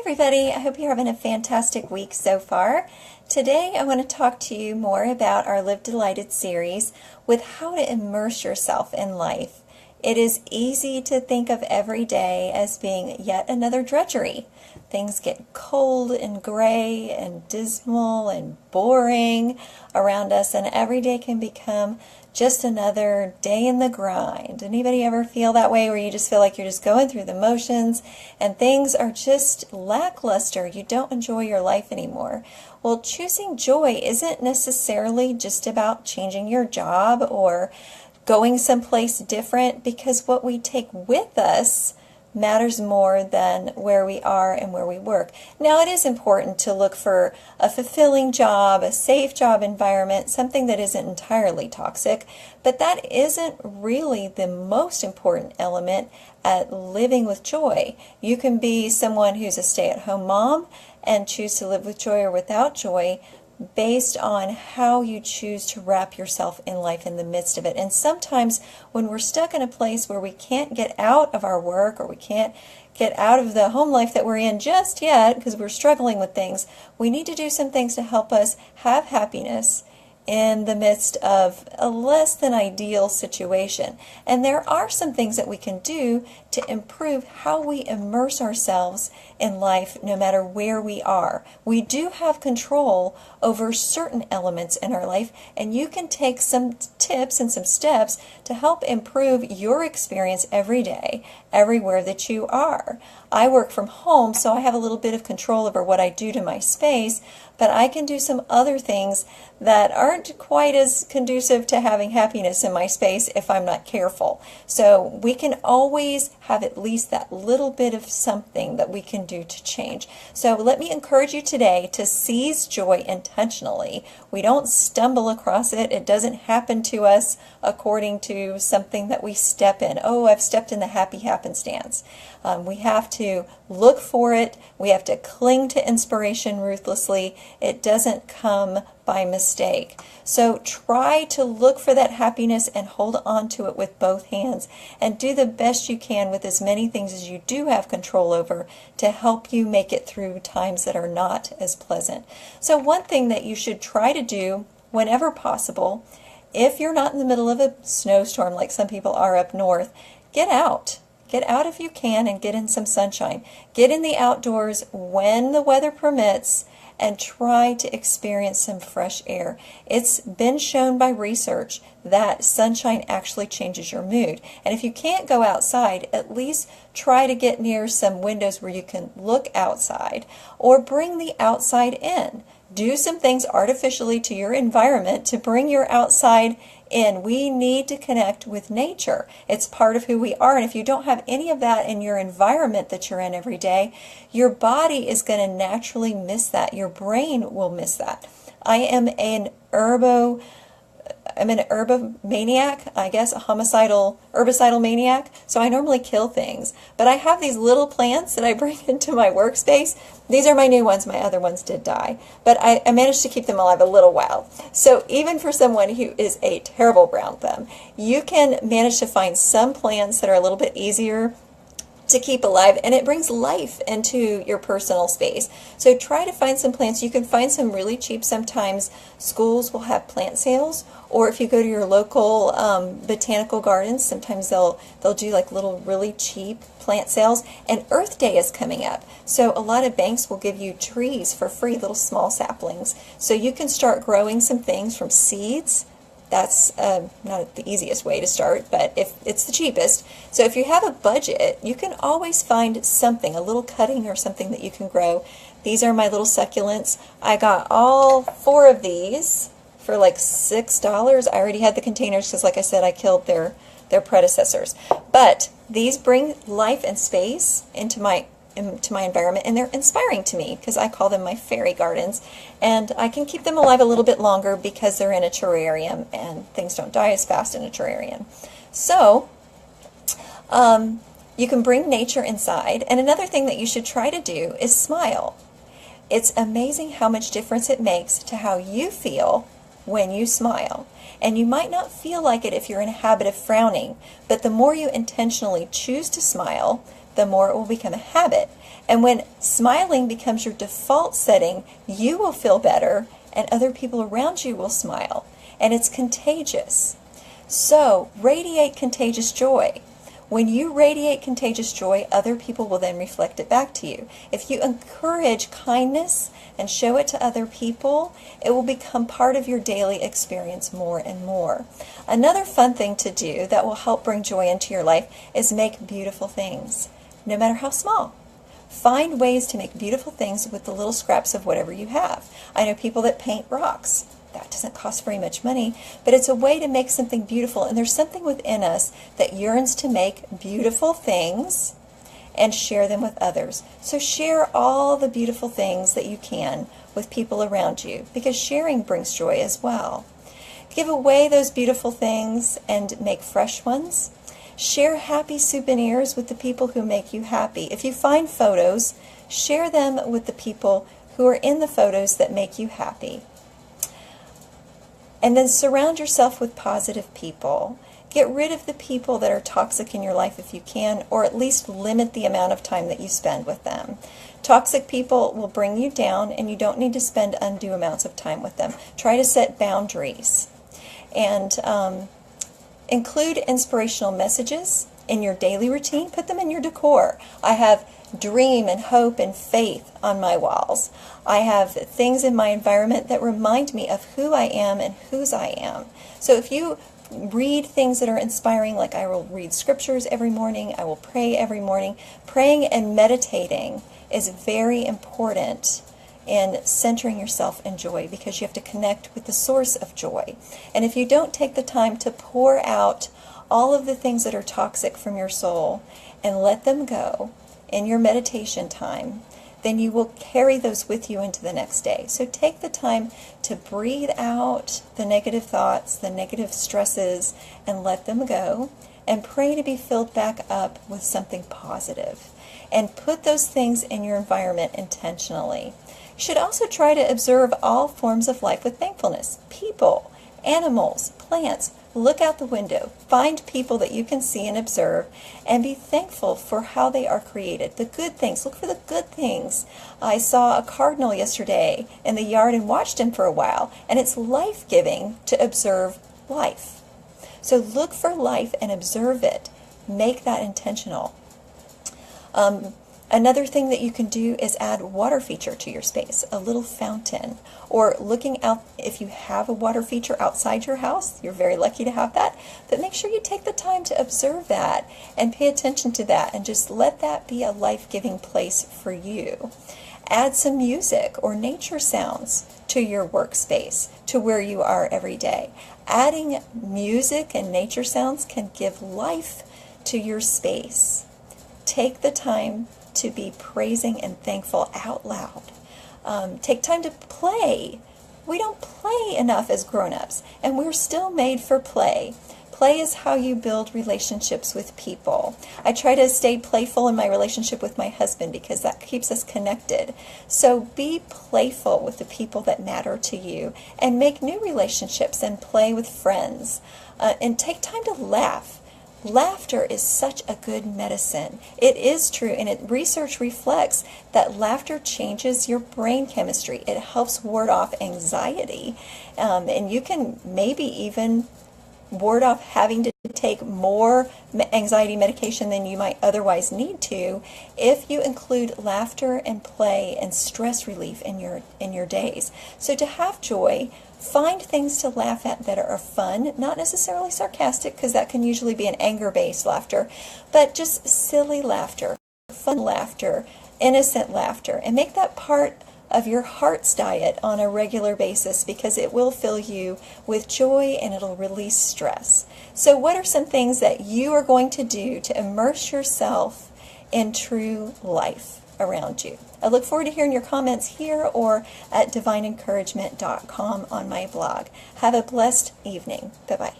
everybody, I hope you're having a fantastic week so far. Today I want to talk to you more about our Live Delighted series with how to immerse yourself in life. It is easy to think of every day as being yet another drudgery. Things get cold and gray and dismal and boring around us, and every day can become just another day in the grind. Anybody ever feel that way, where you just feel like you're just going through the motions and things are just lackluster? You don't enjoy your life anymore. Well, choosing joy isn't necessarily just about changing your job or going someplace different, because what we take with us matters more than where we are and where we work. Now, it is important to look for a fulfilling job, a safe job environment, something that isn't entirely toxic, but that isn't really the most important element at living with joy. You can be someone who's a stay-at-home mom and choose to live with joy or without joy, based on how you choose to wrap yourself in life in the midst of it. And sometimes when we're stuck in a place where we can't get out of our work, or we can't get out of the home life that we're in just yet because we're struggling with things, we need to do some things to help us have happiness in the midst of a less than ideal situation. And there are some things that we can do to improve how we immerse ourselves in life no matter where we are. We do have control over certain elements in our life, and you can take some tips and some steps to help improve your experience every day, everywhere that you are. I work from home, so I have a little bit of control over what I do to my space, but I can do some other things that aren't quite as conducive to having happiness in my space if I'm not careful. So we can always have at least that little bit of something that we can do to change. So let me encourage you today to seize joy intentionally. We don't stumble across it. It doesn't happen to us according to something that we step in. Oh, I've stepped in the happy happenstance. We have to look for it. We have to cling to inspiration ruthlessly. It doesn't come by mistake. So try to look for that happiness and hold on to it with both hands, and do the best you can with as many things as you do have control over to help you make it through times that are not as pleasant. So one thing that you should try to do whenever possible, if you're not in the middle of a snowstorm like some people are up north, get out. Get out if you can and get in some sunshine. Get in the outdoors when the weather permits and try to experience some fresh air. It's been shown by research that sunshine actually changes your mood. And if you can't go outside, at least try to get near some windows where you can look outside, or bring the outside in. Do some things artificially to your environment to bring your outside in. We need to connect with nature. It's part of who we are. And if you don't have any of that in your environment that you're in every day, your body is going to naturally miss that. Your brain will miss that. I am an herbomaniac, I guess, a herbicidal maniac, so I normally kill things. But I have these little plants that I bring into my workspace. These are my new ones. My other ones did die. But I managed to keep them alive a little while. So even for someone who is a terrible brown thumb, you can manage to find some plants that are a little bit easier to keep alive, and it brings life into your personal space. So try to find some plants. You can find some really cheap. Sometimes schools will have plant sales, or if you go to your local botanical gardens, sometimes they'll do like little really cheap plant sales. And Earth Day is coming up, so a lot of banks will give you trees for free, little small saplings, so you can start growing some things from seeds. That's not the easiest way to start, but if it's the cheapest. So if you have a budget, you can always find something, a little cutting or something that you can grow. These are my little succulents. I got all 4 of these for like $6. I already had the containers because, like I said, I killed their predecessors. But these bring life and space into my environment, and they're inspiring to me because I call them my fairy gardens, and I can keep them alive a little bit longer because they're in a terrarium and things don't die as fast in a terrarium. So you can bring nature inside. And another thing that you should try to do is smile. It's amazing how much difference it makes to how you feel when you smile. And you might not feel like it if you're in a habit of frowning, but the more you intentionally choose to smile, the more it will become a habit. And when smiling becomes your default setting, you will feel better and other people around you will smile. And it's contagious. So radiate contagious joy. When you radiate contagious joy, other people will then reflect it back to you. If you encourage kindness and show it to other people, it will become part of your daily experience more and more. Another fun thing to do that will help bring joy into your life is make beautiful things, no matter how small. Find ways to make beautiful things with the little scraps of whatever you have. I know people that paint rocks. That doesn't cost very much money, but it's a way to make something beautiful. And there's something within us that yearns to make beautiful things and share them with others. So share all the beautiful things that you can with people around you, because sharing brings joy as well. Give away those beautiful things and make fresh ones. Share happy souvenirs with the people who make you happy. If you find photos, share them with the people who are in the photos that make you happy. And then surround yourself with positive people. Get rid of the people that are toxic in your life if you can, or at least limit the amount of time that you spend with them. Toxic people will bring you down, and you don't need to spend undue amounts of time with them. Try to set boundaries. And include inspirational messages in your daily routine. Put them in your decor. I have dream and hope and faith on my walls. I have things in my environment that remind me of who I am and whose I am. So if you read things that are inspiring, like I will read scriptures every morning, I will pray every morning. Praying and meditating is very important in centering yourself in joy, because you have to connect with the source of joy. And if you don't take the time to pour out all of the things that are toxic from your soul and let them go in your meditation time, then you will carry those with you into the next day. So take the time to breathe out the negative thoughts, the negative stresses, and let them go, and pray to be filled back up with something positive. And put those things in your environment intentionally. You should also try to observe all forms of life with thankfulness. People, animals, plants. Look out the window. Find people that you can see and observe, and be thankful for how they are created. The good things. Look for the good things. I saw a cardinal yesterday in the yard and watched him for a while, and it's life-giving to observe life. So look for life and observe it. Make that intentional. Another thing that you can do is add water feature to your space, a little fountain, or looking out. If you have a water feature outside your house, you're very lucky to have that, but make sure you take the time to observe that and pay attention to that, and just let that be a life-giving place for you. Add some music or nature sounds to your workspace, to where you are every day. Adding music and nature sounds can give life to your space. Take the time to be praising and thankful out loud. Take time to play. We don't play enough as grown-ups, and we're still made for play. Play is how you build relationships with people. I try to stay playful in my relationship with my husband, because that keeps us connected. So be playful with the people that matter to you, and make new relationships and play with friends. And take time to laugh. Laughter is such a good medicine. It is true, and research reflects that laughter changes your brain chemistry. It helps ward off anxiety, and you can maybe even ward off having to take more anxiety medication than you might otherwise need to if you include laughter and play and stress relief in your days. So to have joy, find things to laugh at that are fun, not necessarily sarcastic, because that can usually be an anger-based laughter, but just silly laughter, fun laughter, innocent laughter, and make that part of your heart's diet on a regular basis, because it will fill you with joy and it'll release stress. So what are some things that you are going to do to immerse yourself in true life around you? I look forward to hearing your comments here or at divineencouragement.com on my blog. Have a blessed evening. Bye-bye.